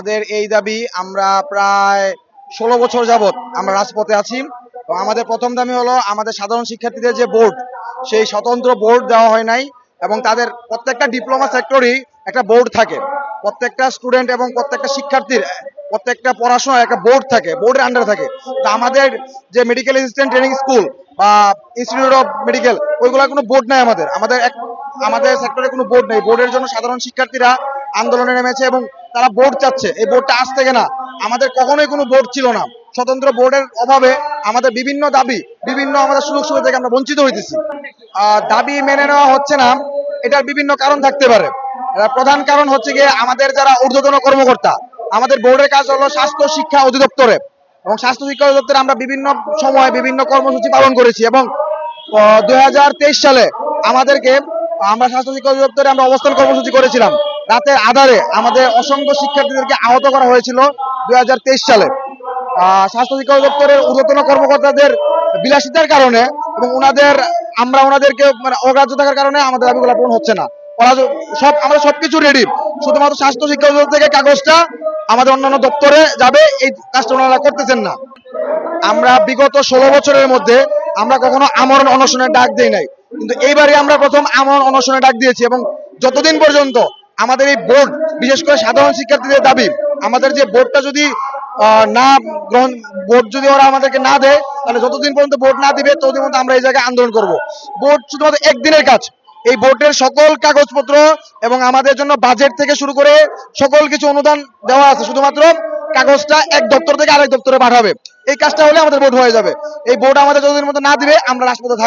আমাদের এই দাবি আমরা প্রায় 16 বছর যাবত আমরা রাজপথে আছি। তো আমাদের প্রথম দাবি হলো আমাদের সাধারণ শিক্ষার্থীদের যে বোর্ড, সেই স্বতন্ত্র বোর্ড দেওয়া হয় নাই এবং তাদের প্রত্যেকটা ডিপ্লোমা সেক্টরই একটা বোর্ড থাকে। প্রত্যেকটা স্টুডেন্ট এবং প্রত্যেকটা শিক্ষার্থীর প্রত্যেকটা পড়াশোনার একটা বোর্ড থাকে, বোর্ডের আন্ডারে থাকে। তো আমাদের যে মেডিকেল অ্যাসিস্ট্যান্ট ট্রেনিং স্কুল বা ইনস্টিটিউট অফ মেডিকেল, ওইগুলোর কোনো বোর্ড নাই আমাদের। আমাদের সেক্টরে কোনো বোর্ড নেই। বোর্ডের জন্য সাধারণ শিক্ষার্থীরা আন্দোলনে নেমেছে এবং তারা বোর্ড চাচ্ছে। এই বোর্ডটা আজ থেকে না, আমাদের কখনোই কোনো বোর্ড ছিল না। স্বতন্ত্র বোর্ডের অভাবে আমাদের বিভিন্ন দাবি, বিভিন্ন আমাদের সুযোগ সুবিধা থেকে আমরা বঞ্চিত হইতেছি। দাবি মেনে নেওয়া হচ্ছে না, এটার বিভিন্ন কারণ থাকতে পারে। প্রধান কারণ হচ্ছে গিয়ে আমাদের যারা ঊর্ধ্বতন কর্মকর্তা, আমাদের বোর্ডের কাজ হলো স্বাস্থ্য শিক্ষা অধিদপ্তরে, এবং স্বাস্থ্য শিক্ষা অধিদপ্তরে আমরা বিভিন্ন সময় বিভিন্ন কর্মসূচি পালন করেছি এবং 2023 সালে আমরা স্বাস্থ্য শিক্ষা অধিদপ্তরে আমরা অবস্থান কর্মসূচি করেছিলাম। রাতের আধারে আমাদের অসংখ্য শিক্ষার্থীদেরকে আহত করা হয়েছিল 2023 সালে। স্বাস্থ্য শিক্ষা অধিদপ্তরের ঊর্ধ্বতন কর্মকর্তাদের বিলাসিতার কারণে এবং আমরা ওনাদেরকে অগ্রাহ্য থাকার কারণে আমাদের দাবিগুলো পূরণ হচ্ছে না। আমরা সবকিছু রেডি, শুধুমাত্র স্বাস্থ্য শিক্ষা অধিদপ্তর থেকে কাগজটা আমাদের অন্যান্য দপ্তরে যাবে, এই কাজটা ওনারা করতেছেন না। আমরা বিগত 16 বছরের মধ্যে আমরা কখনো আমরণ অনশনের ডাক দেই নাই, কিন্তু এইবারে আমরা প্রথম আমরণ অনশনের ডাক দিয়েছি। এবং যতদিন পর্যন্ত আমাদের এই বোর্ড, বিশেষ করে সাধারণ শিক্ষার্থীদের দাবি, আমাদের যে বোর্ডটা যদি না গ্রহণ, বোর্ড যদি ওরা আমাদেরকে না দেয়, তাহলে যতদিন পর্যন্ত বোর্ড না দিবে ততদিন পর্যন্ত আমরা এই জায়গায় আন্দোলন করব। বোর্ড শুধুমাত্র একদিনের কাজ। এই বোর্ডের সকল কাগজপত্র এবং আমাদের জন্য বাজেট থেকে শুরু করে সকল কিছু অনুদান দেওয়া আছে, শুধুমাত্র কাগজটা এক দপ্তর থেকে আরেক দপ্তরে পাঠাবে। এই কাজটা হলে আমাদের বোর্ড হয়ে যাবে। এই বোর্ড আমাদের যতদিন মতো না দিবে আমরা রাজপথে থাকবো।